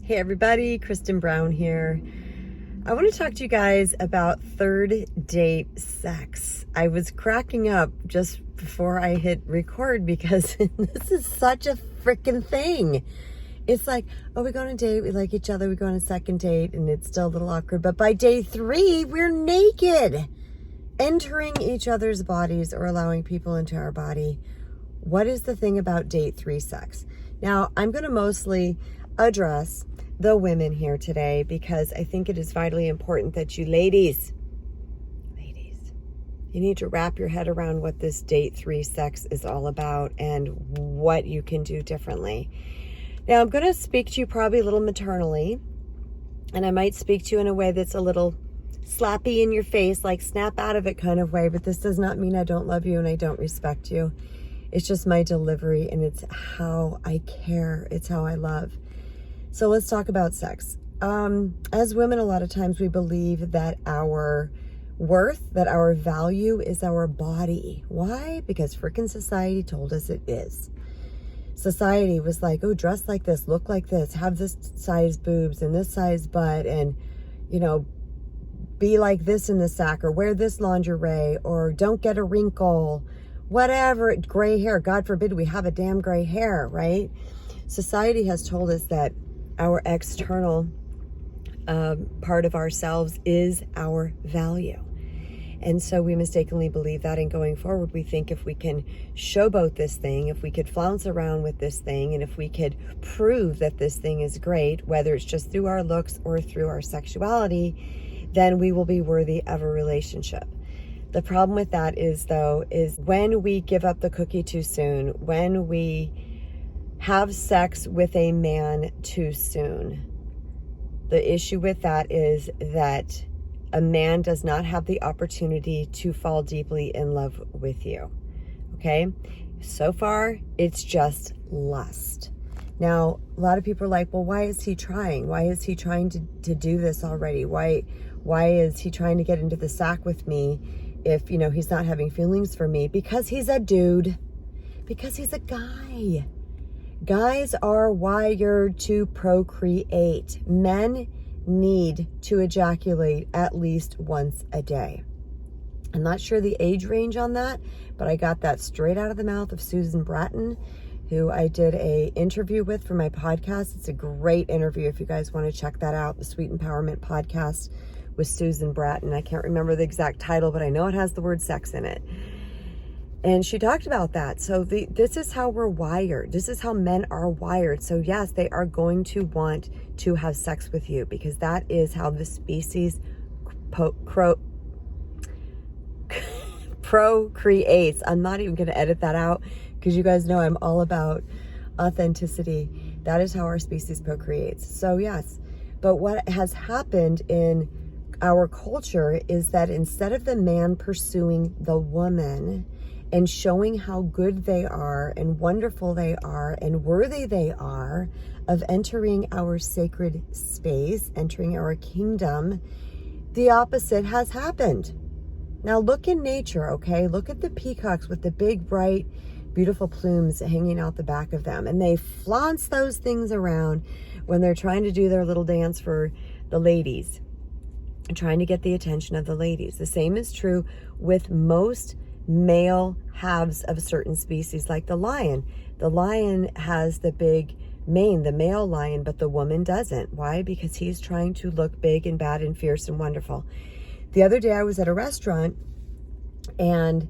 Hey everybody, Kristen Brown here. I want to talk to you guys about third date sex. I was cracking up just before I hit record because this is such a freaking thing. It's like, oh, we go on a date, we like each other, we go on a second date, and it's still a little awkward. But by day 3, we're naked, entering each other's bodies or allowing people into our body. What is the thing about date 3 sex? Now, I'm going to mostly address the women here today because I think it is vitally important that you ladies, you need to wrap your head around what this date 3 sex is all about and what you can do differently. Now, I'm going to speak to you probably a little maternally, and I might speak to you in a way that's a little slappy in your face, like snap out of it kind of way, but this does not mean I don't love you and I don't respect you. It's just my delivery, and it's how I care. It's how I love. So let's talk about sex. As women, a lot of times we believe that our worth, that our value is our body. Why? Because frickin' society told us it is. Society was like, oh, dress like this, look like this, have this size boobs and this size butt, and, you know, be like this in the sack, or wear this lingerie, or don't get a wrinkle, whatever, gray hair. God forbid we have a damn gray hair, right? Society has told us that our external part of ourselves is our value. And so we mistakenly believe that, and going forward, we think if we can showboat this thing, if we could flounce around with this thing, and if we could prove that this thing is great, whether it's just through our looks or through our sexuality, then we will be worthy of a relationship. The problem with that is when we give up the cookie too soon, when we have sex with a man too soon, the issue with that is that a man does not have the opportunity to fall deeply in love with you. Okay? So far, it's just lust. Now, a lot of people are like, well, why is he trying? Why is he trying to do this already? Why is he trying to get into the sack with me if, you know, he's not having feelings for me? Because he's a dude. Because he's a guy. Guys are wired to procreate. Men need to ejaculate at least once a day. I'm not sure the age range on that, but I got that straight out of the mouth of Susan Bratton, who I did a interview with for my podcast. It's a great interview if you guys want to check that out, the Sweet Empowerment Podcast with Susan Bratton. I can't remember the exact title, but I know it has the word sex in it. And she talked about that. So this is how we're wired. This is how men are wired. So yes, they are going to want to have sex with you because that is how the species procreates. I'm not even going to edit that out because you guys know I'm all about authenticity. That is how our species procreates. So yes, but what has happened in our culture is that instead of the man pursuing the woman and showing how good they are and wonderful they are and worthy they are of entering our sacred space, entering our kingdom, the opposite has happened. Now look in nature, okay? Look at the peacocks with the big, bright, beautiful plumes hanging out the back of them. And they flounce those things around when they're trying to do their little dance for the ladies, trying to get the attention of the ladies. The same is true with most male halves of certain species, like the lion. The lion has the big mane, the male lion, but the woman doesn't. Why? Because he's trying to look big and bad and fierce and wonderful. The other day I was at a restaurant, and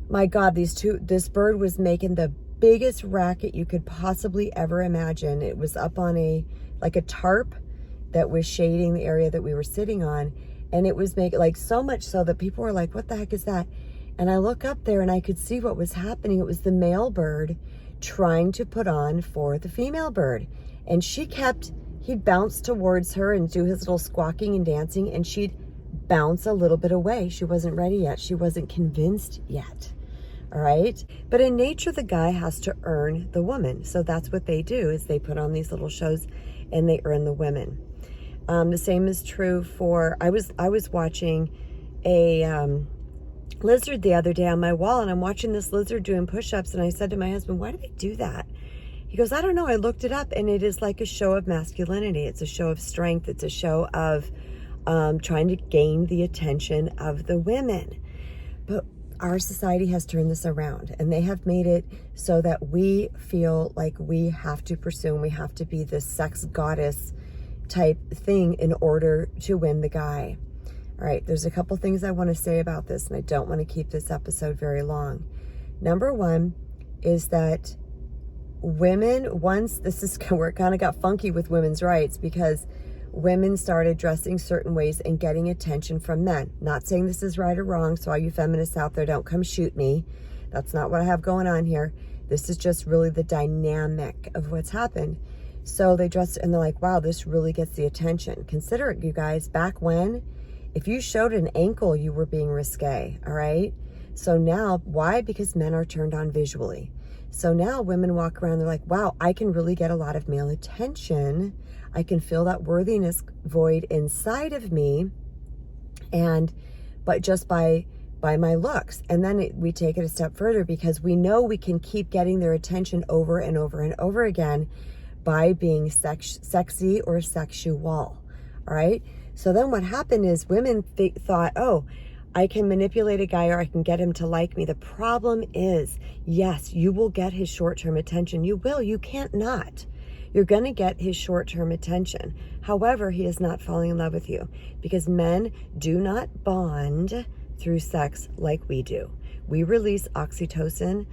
my God, this bird was making the biggest racket you could possibly ever imagine. It was up on a tarp that was shading the area that we were sitting on, and it was making like so much so that people were like, what the heck is that? And I look up there and I could see what was happening. It was the male bird trying to put on for the female bird. And he'd bounce towards her and do his little squawking and dancing, and she'd bounce a little bit away. She wasn't ready yet. She wasn't convinced yet. All right. But in nature, the guy has to earn the woman. So that's what they do, is they put on these little shows and they earn the women. The same is true for, I was watching a lizard the other day on my wall, and I'm watching this lizard doing push-ups, and I said to my husband, why do they do that? He goes, I don't know. I looked it up, and it is like a show of masculinity. It's a show of strength. It's a show of trying to gain the attention of the women. But our society has turned this around, and they have made it so that we feel like we have to pursue and we have to be this sex goddess type thing in order to win the guy. All right, there's a couple things I want to say about this, and I don't want to keep this episode very long. Number one is that women, once this is where it kind of got funky with women's rights, because women started dressing certain ways and getting attention from men. Not saying this is right or wrong, so all you feminists out there, don't come shoot me. That's not what I have going on here. This is just really the dynamic of what's happened. So they dress, and they're like, wow, this really gets the attention. Consider it, you guys, back when, if you showed an ankle, you were being risque, all right? So now, why? Because men are turned on visually. So now women walk around, they're like, wow, I can really get a lot of male attention. I can feel that worthiness void inside of me, but just by my looks. And then we take it a step further, because we know we can keep getting their attention over and over and over again by being sexy or sexual, all right? So then what happened is women thought, oh, I can manipulate a guy, or I can get him to like me. The problem is, yes, you will get his short-term attention. You will. You can't not. You're going to get his short-term attention. However, he is not falling in love with you, because men do not bond through sex like we do. We release oxytocin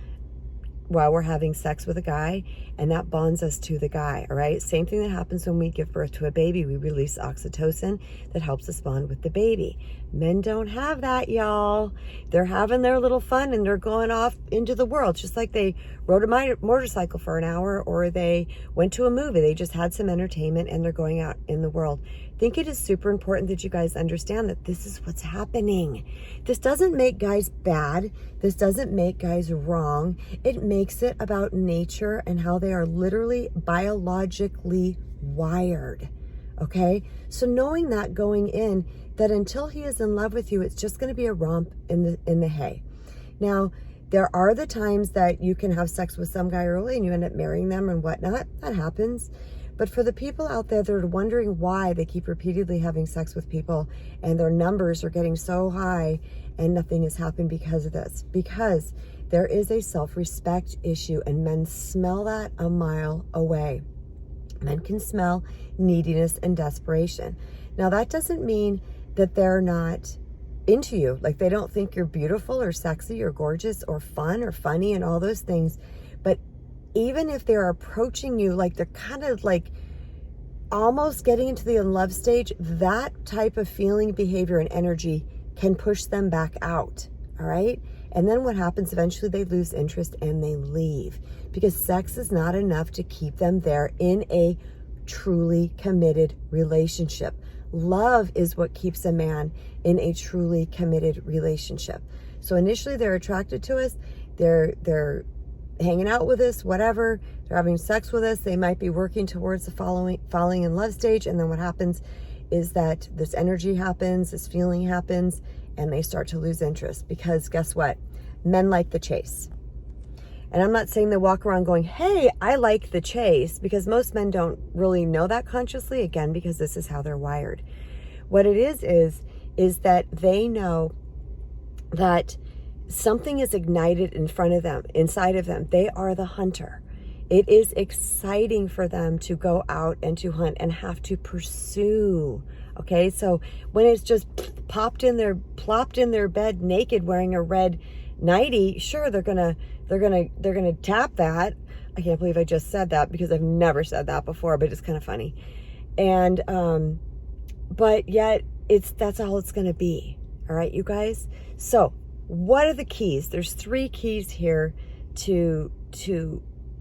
while we're having sex with a guy, and that bonds us to the guy, all right? Same thing that happens when we give birth to a baby. We release oxytocin that helps us bond with the baby. Men don't have that, y'all. They're having their little fun, and they're going off into the world, just like they rode a motorcycle for an hour, or they went to a movie. They just had some entertainment, and they're going out in the world. I think it is super important that you guys understand that this is what's happening. This doesn't make guys bad. This doesn't make guys wrong. It makes it about nature and how they are literally biologically wired. Okay? So knowing that going in, that until he is in love with you, it's just going to be a romp in the hay. Now, there are the times that you can have sex with some guy early and you end up marrying them and whatnot. That happens. But for the people out there that are wondering why they keep repeatedly having sex with people and their numbers are getting so high and nothing has happened because of this, because there is a self-respect issue, and men smell that a mile away. Men can smell neediness and desperation. Now, that doesn't mean that they're not into you. Like, they don't think you're beautiful or sexy or gorgeous or fun or funny and all those things. But even if they're approaching you, like they're kind of like almost getting into the in love stage, that type of feeling, behavior, and energy can push them back out. All right. And then what happens? Eventually they lose interest and they leave, because sex is not enough to keep them there in a truly committed relationship. Love is what keeps a man in a truly committed relationship. So initially they're attracted to us. They're hanging out with us, whatever. They're having sex with us. They might be working towards the falling in love stage. And then what happens is that this energy happens, this feeling happens, and they start to lose interest, because guess what? Men like the chase. And I'm not saying they walk around going, hey, I like the chase, because most men don't really know that consciously, again, because this is how they're wired. What it is that they know that something is ignited in front of them, inside of them. They are the hunter. It is exciting for them to go out and to hunt and have to pursue. Okay, so when it's just plopped in their bed naked wearing a red nightie, sure, they're gonna tap that. I can't believe I just said that, because I've never said that before, but it's kind of funny. And but yet that's all it's gonna be. All right, you guys. So what are the keys? There's 3 keys here to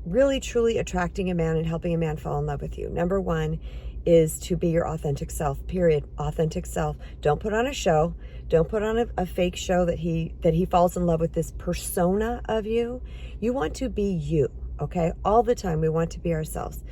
really truly attracting a man and helping a man fall in love with you. Number 1 is to be your authentic self, period. Authentic self. Don't put on a show. Don't put on a fake show that he falls in love with this persona of you. You want to be you, okay? All the time we want to be ourselves.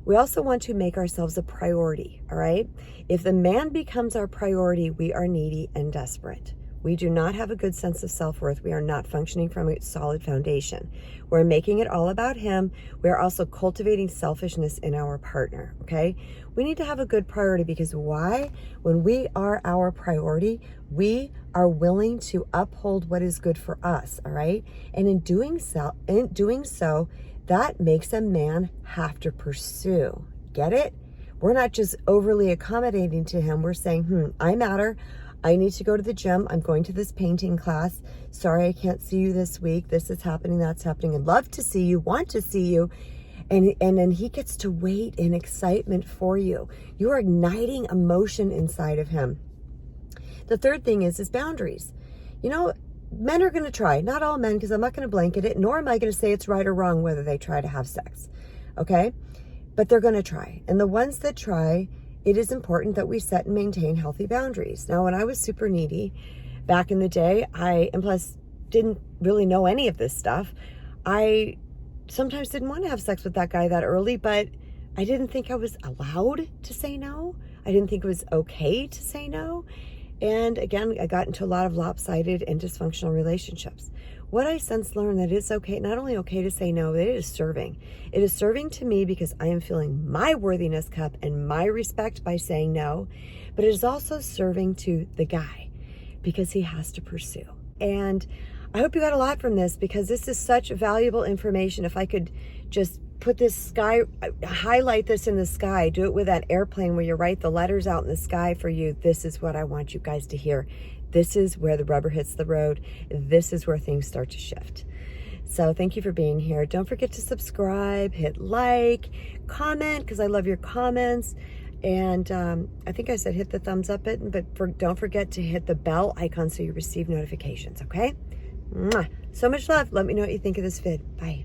We also want to make ourselves a priority, all right? If the man becomes our priority, we are needy and desperate. We do not have a good sense of self-worth. We are not functioning from a solid foundation. We're making it all about him. We're also cultivating selfishness in our partner, okay? We need to have a good priority, because why? When we are our priority, we are willing to uphold what is good for us, all right? And in doing so, that makes a man have to pursue. Get it? We're not just overly accommodating to him. We're saying, I matter. I need to go to the gym. I'm going to this painting class. Sorry, I can't see you this week. This is happening, that's happening. I'd love to see you, want to see you. And then he gets to wait in excitement for you. You are igniting emotion inside of him. The third thing is boundaries. You know, men are going to try. Not all men, because I'm not going to blanket it, nor am I going to say it's right or wrong whether they try to have sex. Okay? But they're going to try. And the ones that try, it is important that we set and maintain healthy boundaries. Now, when I was super needy back in the day, and plus didn't really know any of this stuff, I sometimes didn't want to have sex with that guy that early, but I didn't think I was allowed to say no. I didn't think it was okay to say no. And again, I got into a lot of lopsided and dysfunctional relationships. What I since learned that it's okay, not only okay to say no, it is serving. It is serving to me because I am filling my worthiness cup and my respect by saying no, but it is also serving to the guy because he has to pursue. And I hope you got a lot from this, because this is such valuable information. If I could just put this sky, highlight this in the sky, do it with that airplane where you write the letters out in the sky for you. This is what I want you guys to hear. This is where the rubber hits the road. This is where things start to shift. So thank you for being here. Don't forget to subscribe, hit like, comment, because I love your comments. And I think I said hit the thumbs up button, but don't forget to hit the bell icon so you receive notifications, okay? Mwah. So much love. Let me know what you think of this vid. Bye.